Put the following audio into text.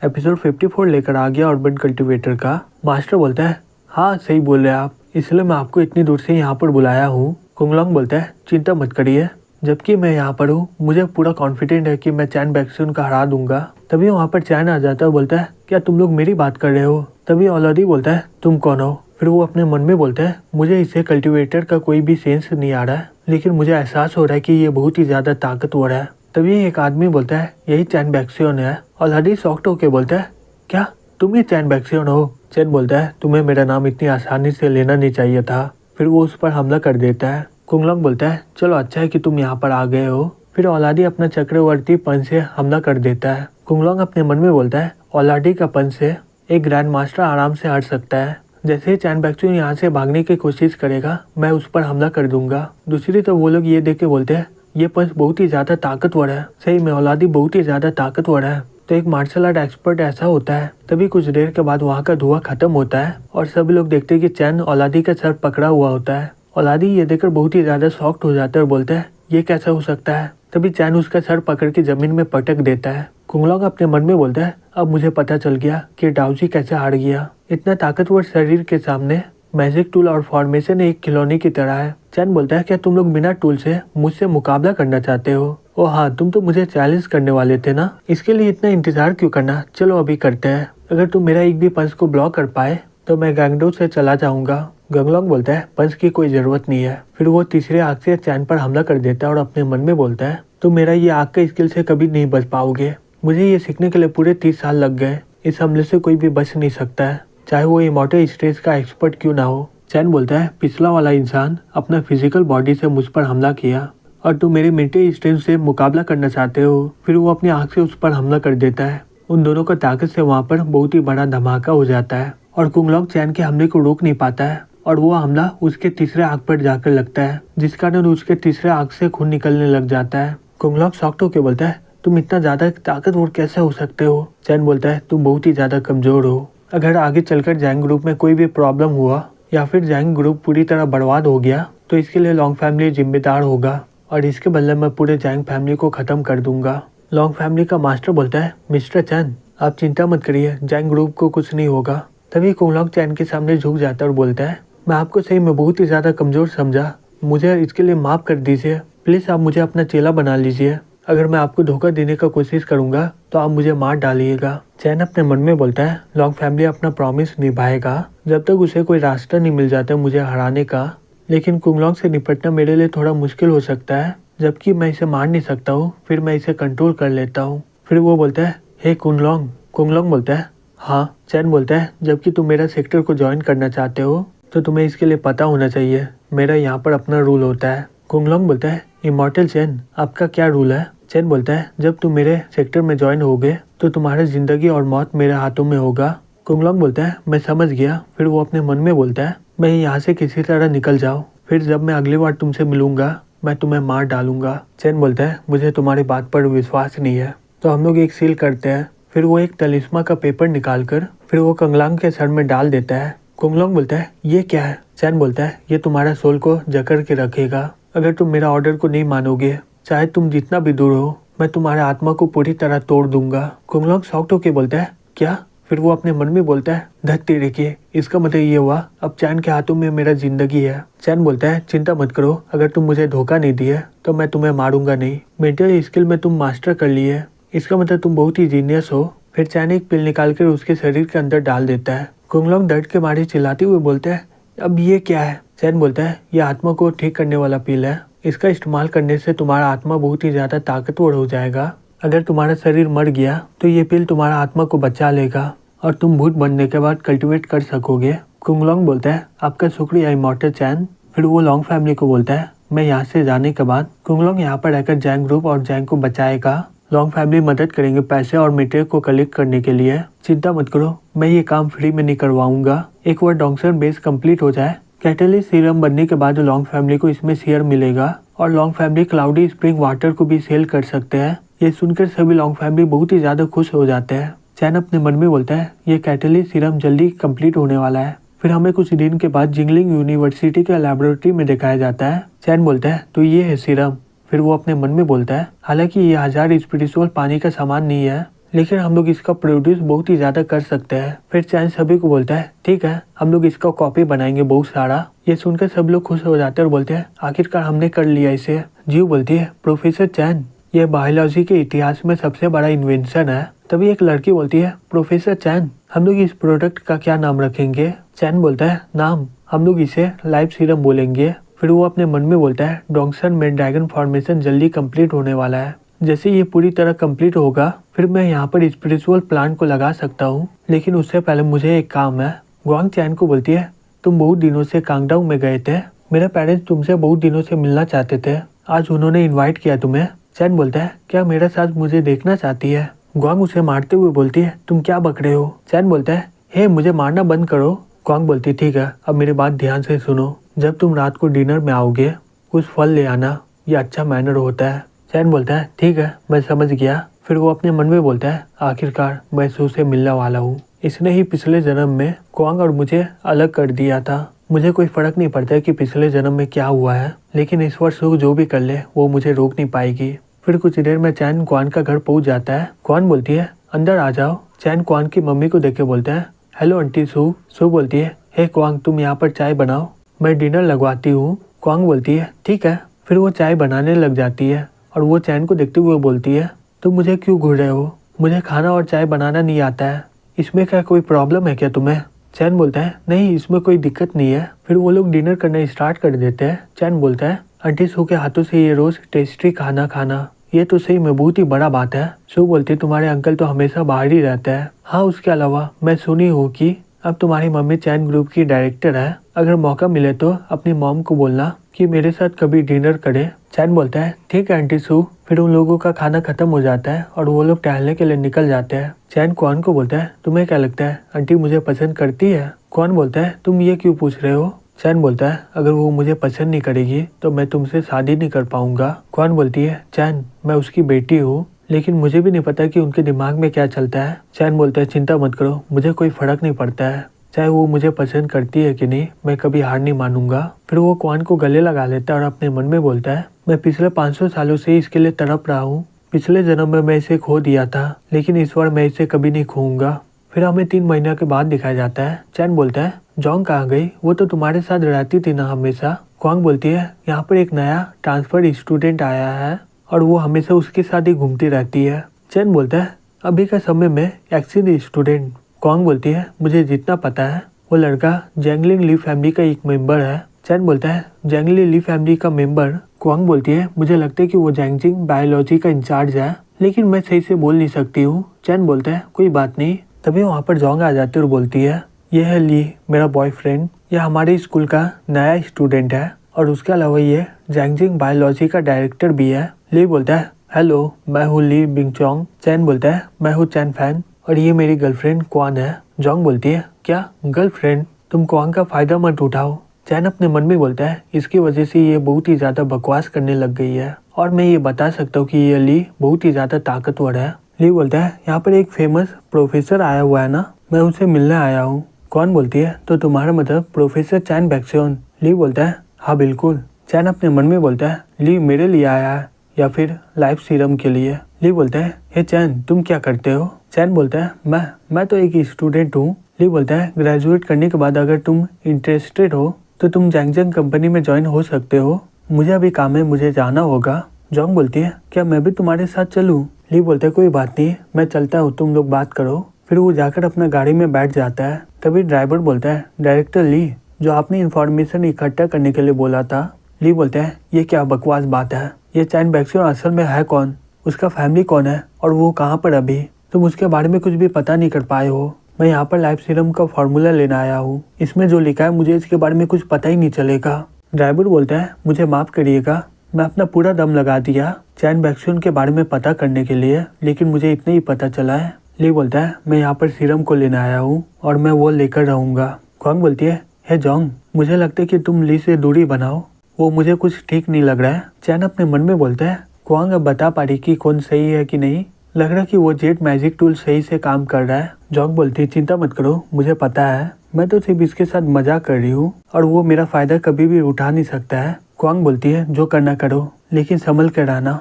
Episode 54 लेकर आ गया urban cultivator का। मास्टर बोलता है, हाँ सही बोल रहे हैं आप, इसलिए मैं आपको इतनी दूर से यहाँ पर बुलाया हूँ। कुंगलोंग बोलता है, चिंता मत करिए, जबकि मैं यहाँ पर हूँ मुझे पूरा कॉन्फिडेंट है कि मैं चैन बैक्सियन का हरा दूंगा। तभी वहाँ पर चैन आ जाता है, बोलता है, क्या तुम लोग मेरी बात कर रहे हो? तभी औलादी बोलता है, तुम कौन हो? फिर वो अपने मन में बोलता है, मुझे इसे कल्टीवेटर का कोई भी सेंस नहीं आ रहा है, लेकिन मुझे एहसास हो रहा है कि ये बहुत ही ज्यादा ताकतवर है। तभी एक आदमी बोलता है, यही चैन बैक्सियन है। औलादी शॉक्ड होके बोलता है, क्या तुम ही चैन बैक्सियन हो? चैन बोलता है, तुम्हें मेरा नाम इतनी आसानी से लेना नहीं चाहिए था। फिर वो उस पर हमला कर देता है। कुंगलोंग बोलता है, चलो अच्छा है कि तुम यहाँ पर आ गए हो। फिर औलादी अपना चक्रवर्ती पंच से हमला कर देता है। कुंगलोंग अपने मन में बोलता है, औलादी का पंच से एक ग्रैंड मास्टर आराम से हट सकता है। जैसे ही चैन बैक्सियन यहाँ से भागने की कोशिश करेगा, मैं उस पर हमला कर दूंगा। दूसरी तरफ वो लोग ये देख के बोलते हैं, ये पंच बहुत ही ज्यादा ताकतवर है। सही में औलादी बहुत ही ज्यादा ताकतवर है। तो एक मार्शल आर्ट एक्सपर्ट ऐसा होता है। तभी कुछ देर के बाद वहाँ का धुआं खत्म होता है और सभी लोग देखते हैं कि चैन औलादी का सर पकड़ा हुआ होता है। औलादी ये देखकर बहुत ही ज्यादा शॉक्ड हो जाता है और बोलता है, ये कैसा हो सकता है? तभी चैन उसका सर पकड़ के जमीन में पटक देता है। कुंगलोंग अपने मन में बोलता है, अब मुझे पता चल गया कि डाउजी कैसे हार गया। इतना ताकतवर शरीर के सामने मैजिक टूल और फॉर्मेशन एक खिलौने की तरह है। चैन बोलता है, क्या तुम लोग बिना टूल से मुझसे मुकाबला करना चाहते हो? ओ हाँ, तुम तो मुझे चैलेंज करने वाले थे ना, इसके लिए इतना इंतजार क्यों करना? चलो अभी करते हैं। अगर तुम मेरा एक भी पंच को ब्लॉक कर पाए तो मैं गैंगडो से चला जाऊंगा। कुंगलोंग बोलता है, पंच की कोई जरूरत नहीं है। फिर वो तीसरे आग से चैन पर हमला कर देता है और अपने मन में बोलता है, तुम मेरा ये आग के स्किल से कभी नहीं बच पाओगे। मुझे ये सीखने के लिए पूरे 30 साल लग गए। इस हमले से कोई भी बच नहीं सकता है, चाहे वो इमॉर्टल स्टेज का एक्सपर्ट क्यों ना हो। चैन बोलता है, पिछला वाला इंसान अपना फिजिकल बॉडी से मुझ पर हमला किया और तुम मेरे मेंटल स्ट्रेंथ से मुकाबला करना चाहते हो। फिर वो अपनी आंख से उस पर हमला कर देता है। उन दोनों का ताकत से वहाँ पर बहुत ही बड़ा धमाका हो जाता है और कुंगलोंग चैन के हमले को रोक नहीं पाता है और वो हमला उसके तीसरे आंख पर जाकर लगता है, जिस कारण उसके तीसरे आंख से खून निकलने लग जाता है। कुंगलोंग शॉक्ड होकर बोलता है, तुम इतना ज्यादा ताकतवर कैसे हो सकते हो? चैन बोलता है, तुम बहुत ही ज्यादा कमजोर हो। अगर आगे चलकर जैंग ग्रुप में कोई भी प्रॉब्लम हुआ या फिर जैंग ग्रुप पूरी तरह बर्बाद हो गया तो इसके लिए लॉन्ग फैमिली जिम्मेदार होगा और इसके बदले मैं पूरे जैंग फैमिली को खत्म कर दूंगा। लॉन्ग फैमिली का मास्टर बोलता है, मिस्टर चैन आप चिंता मत करिए, जैंग ग्रुप को कुछ नहीं होगा। तभी कुंगलोंग चैन के सामने झुक जाता है और बोलता है, मैं आपको सही में बहुत ही ज्यादा कमजोर समझा, मुझे इसके लिए माफ कर दीजिए। प्लीज आप मुझे अपना चेला बना लीजिए। अगर मैं आपको धोखा देने का कोशिश करूंगा तो आप मुझे मार डालिएगा। चैन अपने मन में बोलता है, लॉन्ग फैमिली अपना प्रॉमिस निभाएगा जब तक उसे कोई रास्ता नहीं मिल जाता मुझे हराने का। लेकिन कुंगलोंग से निपटना मेरे लिए थोड़ा मुश्किल हो सकता है, जबकि मैं इसे मार नहीं सकता हूँ, फिर मैं इसे कंट्रोल कर लेता हूँ। फिर वो बोलता है, हे कुंगलोंग। कुंगलोंग बोलता है, हाँ। चैन बोलता है, जबकि तुम मेरा सेक्टर को ज्वाइन करना चाहते हो तो तुम्हें इसके लिए पता होना चाहिए, मेरा यहाँ पर अपना रूल होता है। कुंगलोंग बोलता है, इमॉर्टल चैन आपका क्या रूल है? चैन बोलता है, जब तुम मेरे सेक्टर में ज्वाइन होगे तो तुम्हारा जिंदगी और मौत मेरे हाथों में होगा। कुंगलोंग बोलता है, मैं समझ गया। फिर वो अपने मन में बोलता है, मैं यहाँ से किसी तरह निकल जाऊँ, फिर जब मैं अगली बार तुमसे मिलूंगा मैं तुम्हें मार डालूंगा। चैन बोलता है, मुझे तुम्हारी बात पर विश्वास नहीं है, तो हम लोग एक सील करते हैं। फिर वो एक तलिस्मा का पेपर निकालकर फिर वो कुंगलोंग के सर में डाल देता है। कुंगलोंग बोलता है, ये क्या है? चैन बोलता है, ये तुम्हारा सोल को जकड़ के रखेगा। अगर तुम मेरा ऑर्डर को नहीं मानोगे, चाहे तुम जितना भी दूर हो, मैं तुम्हारे आत्मा को पूरी तरह तोड़ दूंगा। कुंगलोंग शॉक्ड होके बोलता है, क्या? फिर वो अपने मन में बोलता है, धत तेरे के, इसका मतलब ये हुआ अब चैन के हाथों में मेरा जिंदगी है। चैन बोलता है, चिंता मत करो, अगर तुम मुझे धोखा नहीं दिए तो मैं तुम्हें मारूंगा नहीं। मेंटल स्किल में तुम मास्टर कर लिए, इसका मतलब तुम बहुत ही जीनियस हो। फिर चैन एक पिल निकालकर उसके शरीर के अंदर डाल देता है। कुंगलोंग दर्द के मारे चिल्लाते हुए बोलते हैं, अब ये क्या है? चैन बोलता है, ये आत्मा को ठीक करने वाला पिल है, इसका इस्तेमाल करने से तुम्हारा आत्मा बहुत ही ज्यादा ताकतवर हो जाएगा। अगर तुम्हारा शरीर मर गया तो ये पिल तुम्हारा आत्मा को बचा लेगा और तुम भूत बनने के बाद कल्टीवेट कर सकोगे। कुंगलोंग बोलता है, आपका शुक्रिया इमॉर्टल चैन। फिर वो लॉन्ग फैमिली को बोलता है, मैं यहाँ से जाने के बाद कुंगलोंग यहाँ पर रहकर जैंग ग्रुप और जैंग को बचाएगा। लॉन्ग फैमिली मदद करेंगे पैसे और मटेरियल को कलेक्ट करने के लिए। चिंता मत करो, मैं ये काम फ्री में नहीं करवाऊंगा। एक बार डॉक्सन बेस कंप्लीट हो जाए, कैटलिस्ट सीरम बनने के बाद लॉन्ग फैमिली को इसमें शेयर मिलेगा और long family cloudy spring water को भी सेल कर सकते हैं। ये सुनकर सभी लॉन्ग फैमिली बहुत ही ज्यादा खुश हो जाते हैं। चैन अपने मन में बोलता है, ये कैटलिस्ट सीरम जल्दी कंप्लीट होने वाला है। फिर हमें कुछ दिन के बाद जिंगलिंग यूनिवर्सिटी के लैबोरेटरी में दिखाया जाता है। चैन बोलता है, तो ये है सीरम। फिर वो अपने मन में बोलता है, हालांकि ये 1000 स्पिरिचुअल पानी का सामान नहीं है, लेकिन हम लोग इसका प्रोड्यूस बहुत ही ज्यादा कर सकते हैं। फिर चैन सभी को बोलता है ठीक है, हम लोग इसका कॉपी बनाएंगे बहुत सारा। ये सुनकर सब लोग खुश हो जाते हैं और बोलते हैं आखिरकार हमने कर लिया इसे। जीव बोलती है प्रोफेसर चैन, ये बायोलॉजी के इतिहास में सबसे बड़ा इन्वेंशन है। तभी एक लड़की बोलती है प्रोफेसर चैन, हम लोग इस प्रोडक्ट का क्या नाम रखेंगे? चैन बोलता है नाम हम लोग इसे लाइफ सीरम बोलेंगे। फिर वो अपने मन में बोलता है डॉक्सन में ड्रैगन फॉर्मेशन जल्दी कंप्लीट होने वाला है। जैसे ये पूरी तरह कंप्लीट होगा फिर मैं यहाँ पर स्पिरिचुअल प्लांट को लगा सकता हूँ, लेकिन उससे पहले मुझे एक काम है। ग्वांग चैन को बोलती है तुम बहुत दिनों से कांगडाउ में गए थे, मेरे पेरेंट्स तुमसे बहुत दिनों से मिलना चाहते थे, आज उन्होंने इन्वाइट किया तुम्हें। चैन बोलता है क्या मेरे साथ मुझे देखना चाहती है? ग्वांग उसे मारते हुए बोलती है तुम क्या बक रहे हो? चैन बोलता है हे मुझे मारना बंद करो। ग्वांग बोलती है ठीक है, अब मेरी बात ध्यान से सुनो, जब तुम रात को डिनर में आओगे कुछ फल ले आना, ये अच्छा मैनर होता है। चैन बोलता है ठीक है मैं समझ गया। फिर वो अपने मन में बोलता है आखिरकार मैं उससे मिलने वाला हूँ, इसने ही पिछले जन्म में ग्वांग और मुझे अलग कर दिया था। मुझे कोई फर्क नहीं पड़ता है कि पिछले जन्म में क्या हुआ है, लेकिन इस वर्ष वो जो भी कर ले वो मुझे रोक नहीं पाएगी। फिर कुछ देर में चैन क्वान का घर पहुंच जाता है। क्वान बोलती है अंदर आ जाओ। चैन क्वान की मम्मी को देख के बोलता है हेलो आंटी सू। सू बोलती है हे क्वांग तुम यहाँ पर चाय बनाओ, मैं डिनर लगवाती हूँ। क्वांग बोलती है ठीक है। फिर वो चाय बनाने लग जाती है और वो चैन को देखते हुए बोलती है तुम मुझे क्यों घूर रहे हो, मुझे खाना और चाय बनाना नहीं आता है, इसमें क्या कोई प्रॉब्लम है क्या तुम्हें? चैन बोलता है नहीं इसमें कोई दिक्कत नहीं है। फिर वो लोग डिनर करना स्टार्ट कर देते हैं। चैन बोलता है आंटी सू के हाथों से ये रोज टेस्टी खाना खाना ये तो सही में बहुत ही बड़ा बात है। सू बोलती है तुम्हारे अंकल तो हमेशा बाहर ही रहते हैं। हाँ उसके अलावा मैं सुनी हूँ कि अब तुम्हारी मम्मी चैन ग्रुप की डायरेक्टर है, अगर मौका मिले तो अपनी मॉम को बोलना कि मेरे साथ कभी डिनर करे। चैन बोलता है ठीक है आंटी सू। फिर उन लोगों का खाना खत्म हो जाता है और वो लोग टहलने के लिए निकल जाते हैं। चैन क्वान को बोलता है तुम्हें क्या लगता है आंटी मुझे पसंद करती है? क्वान बोलता है तुम ये क्यों पूछ रहे हो? चैन बोलता है अगर वो मुझे पसंद नहीं करेगी तो मैं तुमसे शादी नहीं कर पाऊंगा। क्वान बोलती है चैन मैं उसकी बेटी हूँ, लेकिन मुझे भी नहीं पता कि उनके दिमाग में क्या चलता है। चैन बोलता है चिंता मत करो, मुझे कोई फर्क नहीं पड़ता है, चाहे वो मुझे पसंद करती है कि नहीं, मैं कभी हार नहीं मानूंगा। फिर वो क्वान को गले लगा लेता है और अपने मन में बोलता है मैं पिछले 500 सालों से इसके लिए तड़प रहा हूँ, पिछले जन्म में मैं इसे खो दिया था लेकिन इस बार मैं इसे कभी नहीं खोऊंगा। फिर हमें 3 महीने के बाद दिखाया जाता है। चैन बोलता है जॉन्ग कहाँ गई, वो तो तुम्हारे साथ रहती थी ना हमेशा। क्वांग बोलती है यहाँ पर एक नया ट्रांसफर स्टूडेंट आया है और वो हमेशा उसके साथ ही घूमती रहती है। चैन बोलता है अभी का समय में एक्सीड स्टूडेंट। क्वांग बोलती है मुझे जितना पता है वो लड़का जैंगलिंग ली फैमिली का एक मेंबर है। चैन बोलता है जैंगली ली फैमिली का मेंबर। क्वांग बोलती है मुझे लगता है कि वो जैंगजिंग बायोलॉजी का इंचार्ज है, लेकिन मैं सही से बोल नहीं सकती हूँ। चैन बोलता है कोई बात नहीं। तभी वहाँ पर जॉन्ग आ जाती है और बोलती है ये है ली मेरा बॉयफ्रेंड, यह हमारे स्कूल का नया स्टूडेंट है और उसके अलावा ये जैंगजिंग बायोलॉजी का डायरेक्टर भी है। ली बोलता है हेलो मैं हूँ ली बिंगचोंग। चैन बोलता है मैं हूँ चैन फैन और ये मेरी गर्लफ्रेंड क्वान है। जॉन्ग बोलती है क्या गर्लफ्रेंड, तुम क्वान का फायदा मत उठाओ। चैन अपने मन में बोलता है इसकी वजह से ये बहुत ही ज्यादा बकवास करने लग गई है और मैं ये बता सकता हूँ कि ये ली बहुत ही ज्यादा ताकतवर है। ली बोलता है यहाँ पर एक फेमस प्रोफेसर आया हुआ है ना, मैं उनसे मिलने आया हूँ। कौन बोलती है तो तुम्हारा मतलब प्रोफेसर चैन बैक्सियन। ली बोलता है हाँ बिल्कुल। चैन अपने मन में बोलता है ली मेरे लिए आया है या फिर लाइफ सीरम के लिए। ली बोलता है हे चैन तुम क्या करते हो? चैन बोलता है मैं तो एक स्टूडेंट हूँ। ली बोलता है ग्रेजुएट करने के बाद अगर तुम इंटरेस्टेड हो तो तुम जैंगजिंग कंपनी में ज्वाइन हो सकते हो, मुझे अभी काम है, मुझे जाना होगा। जॉन्ग बोलती है क्या मैं भी तुम्हारे साथ चलूँ? ली बोलता है कोई बात नहीं मैं चलता हूँ, तुम लोग बात करो। फिर वो जाकर अपना गाड़ी में बैठ जाता है। तभी ड्राइवर बोलता है डायरेक्टर ली जो आपने इन्फॉर्मेशन इकट्ठा करने के लिए बोला था। ली बोलता है ये क्या बकवास बात है, ये चैन बैक्सियन असल में है कौन, उसका फैमिली कौन है और वो कहाँ पर अभी, तुम उसके बारे में कुछ भी पता नहीं कर पाए हो। मैं यहाँ पर लाइफ सीरम का फॉर्मूला लेना आया हूँ, इसमें जो लिखा है मुझे इसके बारे में कुछ पता ही नहीं चलेगा। ड्राइवर बोलता है मुझे माफ करिएगा, मैं अपना पूरा दम लगा दिया चैन बैक्सियन के बारे में पता करने के लिए, लेकिन मुझे इतना ही पता चला है। ली बोलता है मैं यहाँ पर सीरम को लेने आया हूँ और मैं वो लेकर रहूँगा। क्वांग बोलती है हे जॉन्ग मुझे लगता है कि तुम ली से दूरी बनाओ, वो मुझे कुछ ठीक नहीं लग रहा है। चैन अपने मन में बोलता है क्वांग अब बता पा रही कि कौन सही है कि नहीं, लग रहा है कि वो जेट मैजिक टूल सही से काम कर रहा है। जॉन्ग बोलती है चिंता मत करो मुझे पता है, मैं तो सिर्फ इसके साथ मजाक कर रही हूँ और वो मेरा फायदा कभी भी उठा नहीं सकता है। क्वांग बोलती है जो करना करो लेकिन संभल कर रहना।